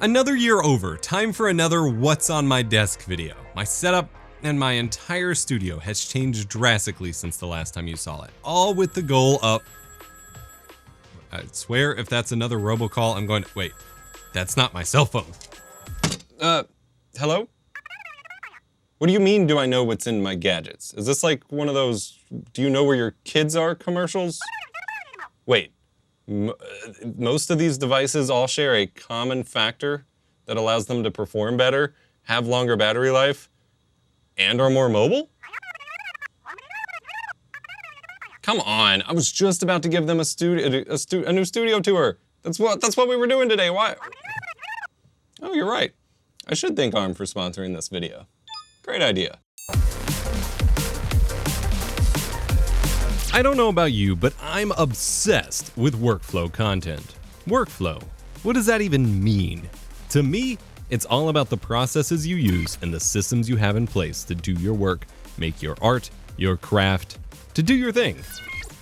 Another year over, time for another What's on My Desk video. My setup and my entire studio has changed drastically since the last time you saw it. All with the goal of... I swear if that's another robocall, I'm going to... Wait, that's not my cell phone. Hello? What do you mean, do I know what's in my gadgets? Is this like one of those, do you know where your kids are commercials? Wait, most of these devices all share a common factor that allows them to perform better, have longer battery life, and are more mobile? Come on, I was just about to give them a new studio tour. That's what we were doing today. Why? Oh, you're right. I should thank ARM for sponsoring this video. Great idea. I don't know about you, but I'm obsessed with workflow content. Workflow, what does that even mean? To me, it's all about the processes you use and the systems you have in place to do your work, make your art, your craft, to do your thing.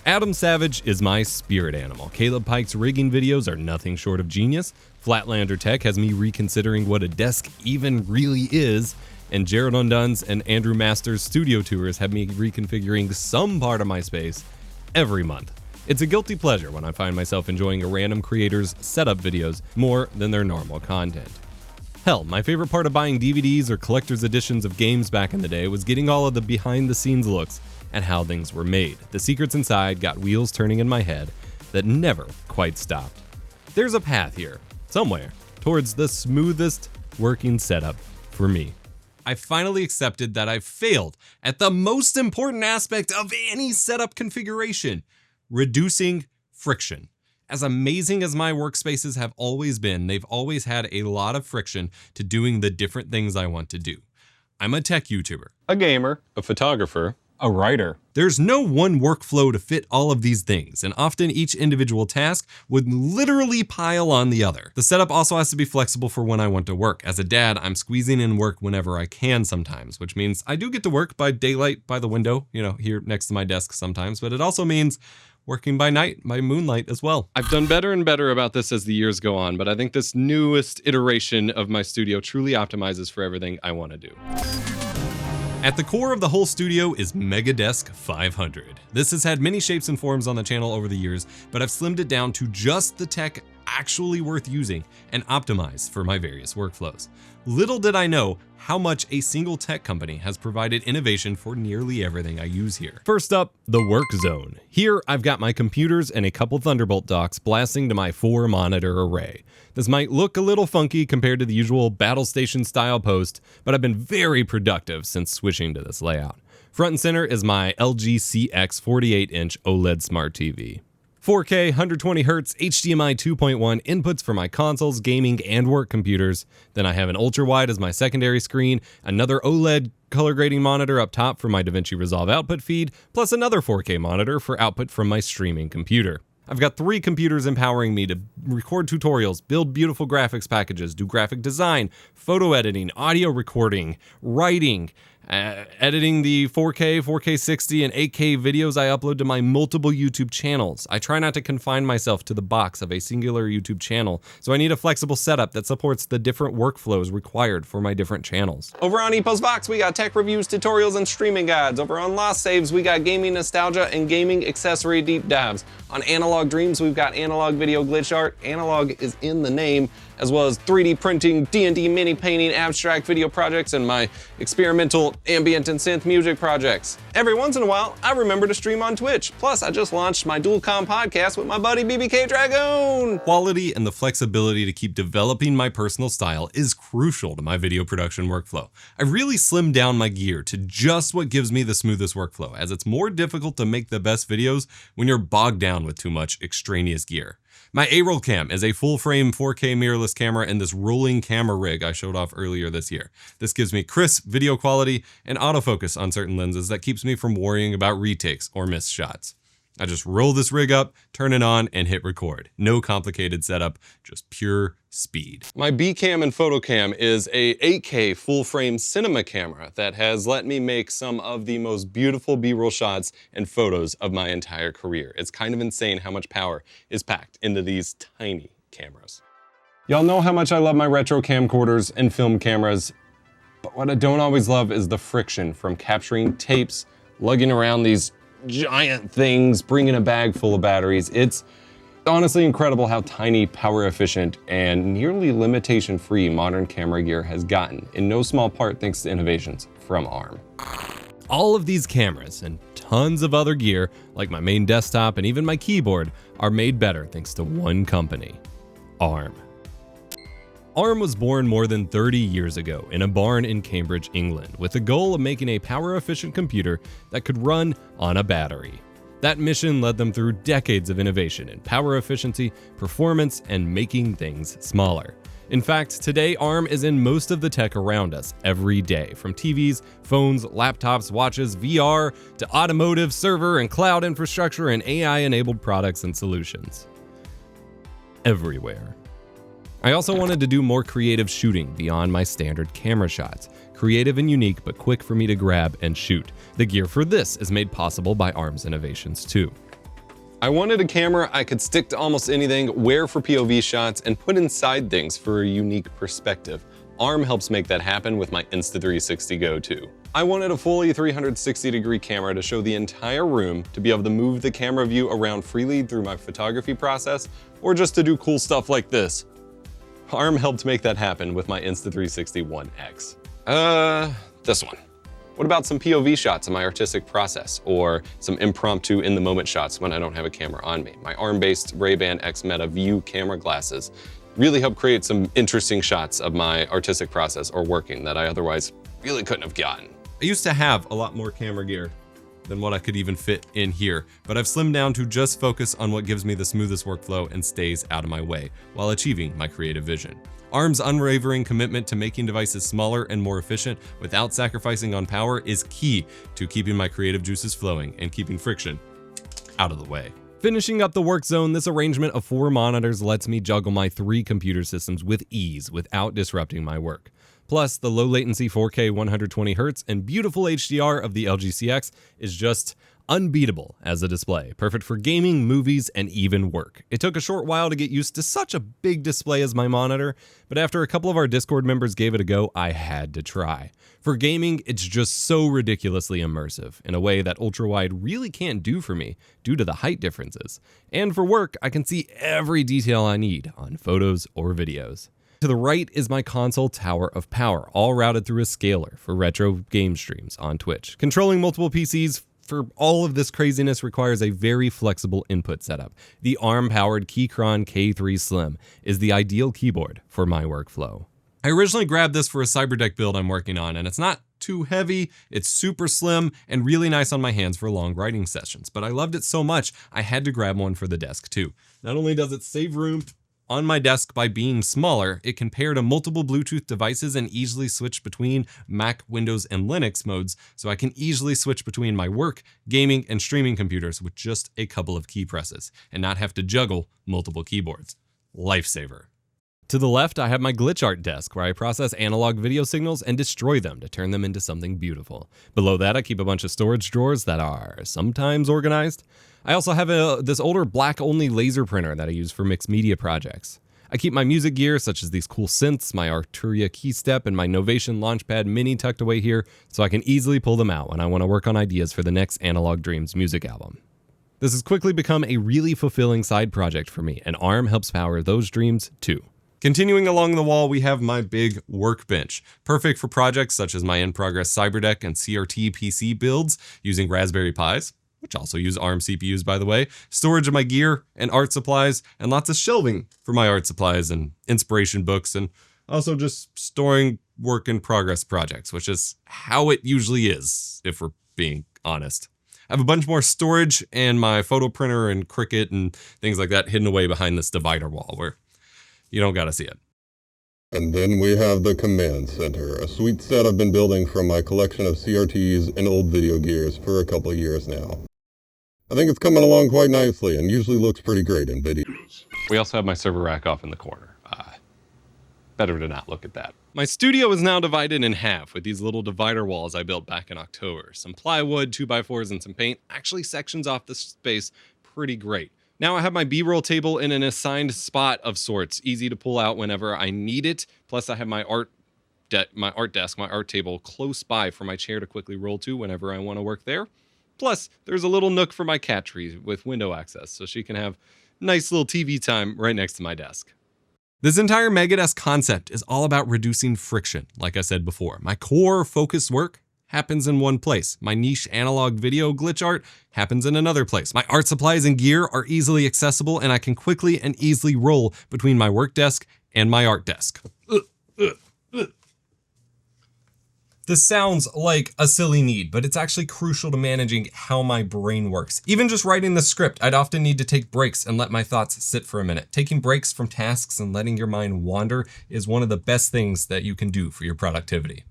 Adam Savage is my spirit animal. Caleb Pike's rigging videos are nothing short of genius. Flatlander Tech has me reconsidering what a desk even really is. And Jared Undun's and Andrew Masters' studio tours have me reconfiguring some part of my space every month. It's a guilty pleasure when I find myself enjoying a random creator's setup videos more than their normal content. Hell, my favorite part of buying DVDs or collector's editions of games back in the day was getting all of the behind-the-scenes looks at how things were made. The secrets inside got wheels turning in my head that never quite stopped. There's a path here, somewhere, towards the smoothest working setup for me. I finally accepted that I've failed at the most important aspect of any setup configuration, reducing friction. As amazing as my workspaces have always been, they've always had a lot of friction to doing the different things I want to do. I'm a tech YouTuber, a gamer, a photographer, a writer. There's no one workflow to fit all of these things, and often each individual task would literally pile on the other. The setup also has to be flexible for when I want to work. As a dad, I'm squeezing in work whenever I can sometimes, which means I do get to work by daylight by the window, here next to my desk sometimes, but it also means working by night, by moonlight as well. I've done better and better about this as the years go on, but I think this newest iteration of my studio truly optimizes for everything I want to do. At the core of the whole studio is Megadesk 500. This has had many shapes and forms on the channel over the years, but I've slimmed it down to just the tech actually worth using and optimized for my various workflows. Little did I know how much a single tech company has provided innovation for nearly everything I use here. First up, the work zone. Here, I've got my computers and a couple Thunderbolt docks blasting to my 4-monitor array. This might look a little funky compared to the usual battle station style post, but I've been very productive since switching to this layout. Front and center is my LG CX 48-inch OLED Smart TV. 4K, 120Hz, HDMI 2.1 inputs for my consoles, gaming, and work computers. Then I have an ultra-wide as my secondary screen, another OLED color grading monitor up top for my DaVinci Resolve output feed, plus another 4K monitor for output from my streaming computer. I've got 3 computers empowering me to record tutorials, build beautiful graphics packages, do graphic design, photo editing, audio recording, writing, editing the 4K, 4K60, and 8K videos I upload to my multiple YouTube channels. I try not to confine myself to the box of a singular YouTube channel, so I need a flexible setup that supports the different workflows required for my different channels. Over on EposVox, we got tech reviews, tutorials, and streaming guides. Over on Lost Saves, we got gaming nostalgia and gaming accessory deep dives. On Analog Dreams, we've got analog video glitch art. Analog is in the name, as well as 3D printing, D&D mini painting, abstract video projects, and my experimental ambient and synth music projects. Every once in a while, I remember to stream on Twitch. Plus, I just launched my Dualcom podcast with my buddy BBK Dragoon. Quality and the flexibility to keep developing my personal style is crucial to my video production workflow. I really slimmed down my gear to just what gives me the smoothest workflow, as it's more difficult to make the best videos when you're bogged down with too much extraneous gear. My A-Roll Cam is a full-frame 4K mirrorless camera and this rolling camera rig I showed off earlier this year. This gives me crisp video quality and autofocus on certain lenses that keeps me from worrying about retakes or missed shots. I just roll this rig up, turn it on, and hit record. No complicated setup, just pure speed. My B-Cam and PhotoCam is a 8K full-frame cinema camera that has let me make some of the most beautiful B-roll shots and photos of my entire career. It's kind of insane how much power is packed into these tiny cameras. Y'all know how much I love my retro camcorders and film cameras, but what I don't always love is the friction from capturing tapes, lugging around these giant things, bringing a bag full of batteries. It's honestly incredible how tiny, power efficient, and nearly limitation-free modern camera gear has gotten, in no small part thanks to innovations from ARM. All of these cameras and tons of other gear, like my main desktop and even my keyboard, are made better thanks to one company, ARM. ARM was born more than 30 years ago in a barn in Cambridge, England, with the goal of making a power-efficient computer that could run on a battery. That mission led them through decades of innovation in power efficiency, performance, and making things smaller. In fact, today ARM is in most of the tech around us every day, from TVs, phones, laptops, watches, VR, to automotive, server, and cloud infrastructure, and AI-enabled products and solutions. Everywhere. I also wanted to do more creative shooting beyond my standard camera shots. Creative and unique, but quick for me to grab and shoot. The gear for this is made possible by ARM's innovations too. I wanted a camera I could stick to almost anything, wear for POV shots, and put inside things for a unique perspective. ARM helps make that happen with my Insta360 Go 2. I wanted a fully 360-degree camera to show the entire room, to be able to move the camera view around freely through my photography process, or just to do cool stuff like this. ARM helped make that happen with my Insta360 One X. This one. What about some POV shots in my artistic process, or some impromptu in-the-moment shots when I don't have a camera on me? My ARM-based Ray-Ban X Meta View camera glasses really help create some interesting shots of my artistic process or working that I otherwise really couldn't have gotten. I used to have a lot more camera gear than what I could even fit in here, but I've slimmed down to just focus on what gives me the smoothest workflow and stays out of my way while achieving my creative vision. ARM's unwavering commitment to making devices smaller and more efficient without sacrificing on power is key to keeping my creative juices flowing and keeping friction out of the way. Finishing up the work zone, this arrangement of 4 monitors lets me juggle my 3 computer systems with ease without disrupting my work. Plus, the low latency 4K 120Hz and beautiful HDR of the LG CX is just unbeatable as a display, perfect for gaming, movies, and even work. It took a short while to get used to such a big display as my monitor, but after a couple of our Discord members gave it a go, I had to try. For gaming, it's just so ridiculously immersive, in a way that ultra-wide really can't do for me, due to the height differences. And for work, I can see every detail I need on photos or videos. To the right is my console tower of power, all routed through a scaler for retro game streams on Twitch. Controlling multiple PCs for all of this craziness requires a very flexible input setup. The ARM-powered Keychron K3 Slim is the ideal keyboard for my workflow. I originally grabbed this for a Cyberdeck build I'm working on, and it's not too heavy, it's super slim, and really nice on my hands for long writing sessions, but I loved it so much I had to grab one for the desk too. Not only does it save room on my desk by being smaller, it can pair to multiple Bluetooth devices and easily switch between Mac, Windows, and Linux modes, so I can easily switch between my work, gaming, and streaming computers with just a couple of key presses, and not have to juggle multiple keyboards. Lifesaver. To the left, I have my glitch art desk where I process analog video signals and destroy them to turn them into something beautiful. Below that, I keep a bunch of storage drawers that are sometimes organized. I also have this older black-only laser printer that I use for mixed media projects. I keep my music gear, such as these cool synths, my Arturia Keystep, and my Novation Launchpad Mini tucked away here, so I can easily pull them out when I want to work on ideas for the next Analog Dreams music album. This has quickly become a really fulfilling side project for me, and ARM helps power those dreams too. Continuing along the wall, we have my big workbench, perfect for projects such as my in-progress Cyberdeck and CRT PC builds using Raspberry Pis, which also use ARM CPUs by the way, storage of my gear and art supplies, and lots of shelving for my art supplies and inspiration books, and also just storing work-in-progress projects, which is how it usually is, if we're being honest. I have a bunch more storage and my photo printer and Cricut and things like that hidden away behind this divider wall where you don't gotta see it. And then we have the command center, a sweet set I've been building from my collection of CRTs and old video gears for a couple of years now. I think it's coming along quite nicely and usually looks pretty great in videos. We also have my server rack off in the corner. Better to not look at that. My studio is now divided in half with these little divider walls I built back in October. Some plywood, 2x4s, and some paint actually sections off the space pretty great. Now I have my B-roll table in an assigned spot of sorts, easy to pull out whenever I need it. Plus I have my art table close by for my chair to quickly roll to whenever I want to work there. Plus, there's a little nook for my cat tree with window access, so she can have nice little TV time right next to my desk. This entire Megadesk concept is all about reducing friction. Like I said before, my core focused work happens in one place. My niche analog video glitch art happens in another place. My art supplies and gear are easily accessible, and I can quickly and easily roll between my work desk and my art desk. This sounds like a silly need, but it's actually crucial to managing how my brain works. Even just writing the script, I'd often need to take breaks and let my thoughts sit for a minute. Taking breaks from tasks and letting your mind wander is one of the best things that you can do for your productivity.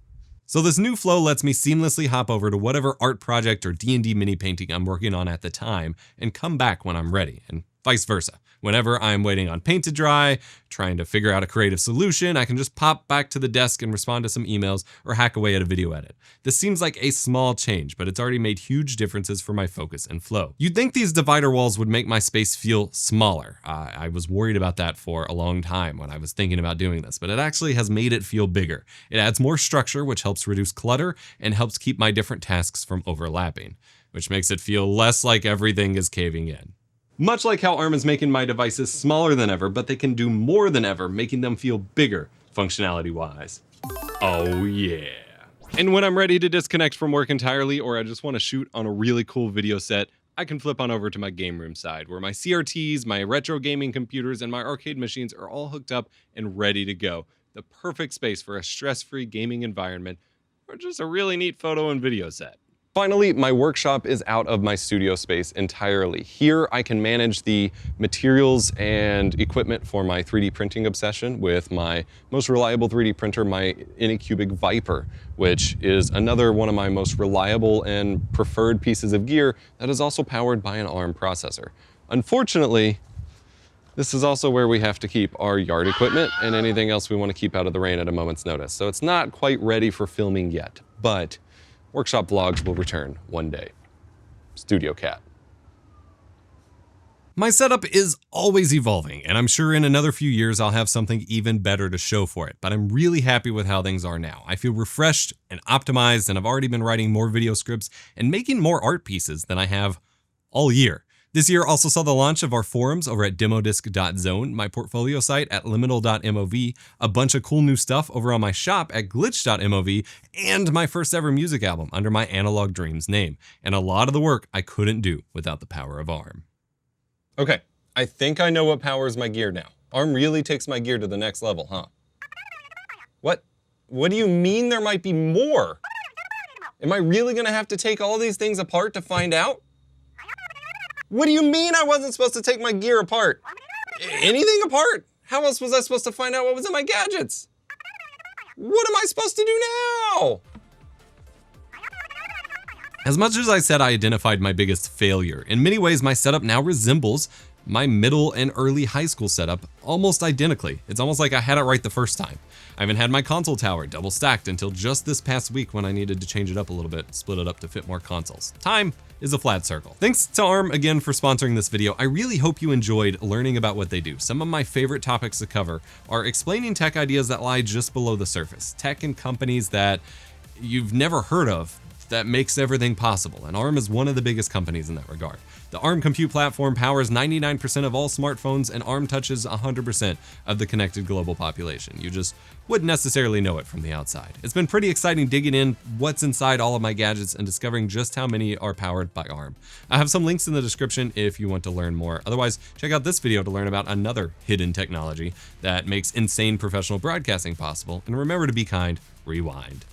So this new flow lets me seamlessly hop over to whatever art project or D&D mini painting I'm working on at the time and come back when I'm ready, and vice versa. Whenever I'm waiting on paint to dry, trying to figure out a creative solution, I can just pop back to the desk and respond to some emails or hack away at a video edit. This seems like a small change, but it's already made huge differences for my focus and flow. You'd think these divider walls would make my space feel smaller. I was worried about that for a long time when I was thinking about doing this, but it actually has made it feel bigger. It adds more structure, which helps reduce clutter and helps keep my different tasks from overlapping, which makes it feel less like everything is caving in. Much like how ARM is making my devices smaller than ever, but they can do more than ever, making them feel bigger functionality-wise. Oh yeah. And when I'm ready to disconnect from work entirely, or I just want to shoot on a really cool video set, I can flip on over to my game room side, where my CRTs, my retro gaming computers, and my arcade machines are all hooked up and ready to go. The perfect space for a stress-free gaming environment, or just a really neat photo and video set. Finally, my workshop is out of my studio space entirely. Here I can manage the materials and equipment for my 3D printing obsession with my most reliable 3D printer, my Anycubic Viper, which is another one of my most reliable and preferred pieces of gear that is also powered by an ARM processor. Unfortunately, this is also where we have to keep our yard equipment and anything else we want to keep out of the rain at a moment's notice. So it's not quite ready for filming yet, but workshop vlogs will return one day. Studio Cat. My setup is always evolving, and I'm sure in another few years I'll have something even better to show for it, but I'm really happy with how things are now. I feel refreshed and optimized, and I've already been writing more video scripts and making more art pieces than I have all year. This year also saw the launch of our forums over at demodisc.zone, my portfolio site at liminal.mov, a bunch of cool new stuff over on my shop at glitch.mov, and my first ever music album under my Analog Dreams name, and a lot of the work I couldn't do without the power of ARM. Okay, I think I know what powers my gear now. ARM really takes my gear to the next level, huh? What? What do you mean there might be more? Am I really gonna have to take all these things apart to find out? What do you mean I wasn't supposed to take my gear apart? Anything apart? How else was I supposed to find out what was in my gadgets? What am I supposed to do now? As much as I said I identified my biggest failure, in many ways my setup now resembles my middle and early high school setup almost identically. It's almost like I had it right the first time. I haven't had my console tower double stacked until just this past week when I needed to change it up a little bit, split it up to fit more consoles. Time is a flat circle. Thanks to ARM again for sponsoring this video. I really hope you enjoyed learning about what they do. Some of my favorite topics to cover are explaining tech ideas that lie just below the surface, tech and companies that you've never heard of that makes everything possible, and ARM is one of the biggest companies in that regard. The ARM compute platform powers 99% of all smartphones, and ARM touches 100% of the connected global population. You just wouldn't necessarily know it from the outside. It's been pretty exciting digging in what's inside all of my gadgets and discovering just how many are powered by ARM. I have some links in the description if you want to learn more. Otherwise, check out this video to learn about another hidden technology that makes insane professional broadcasting possible. And remember to be kind, rewind.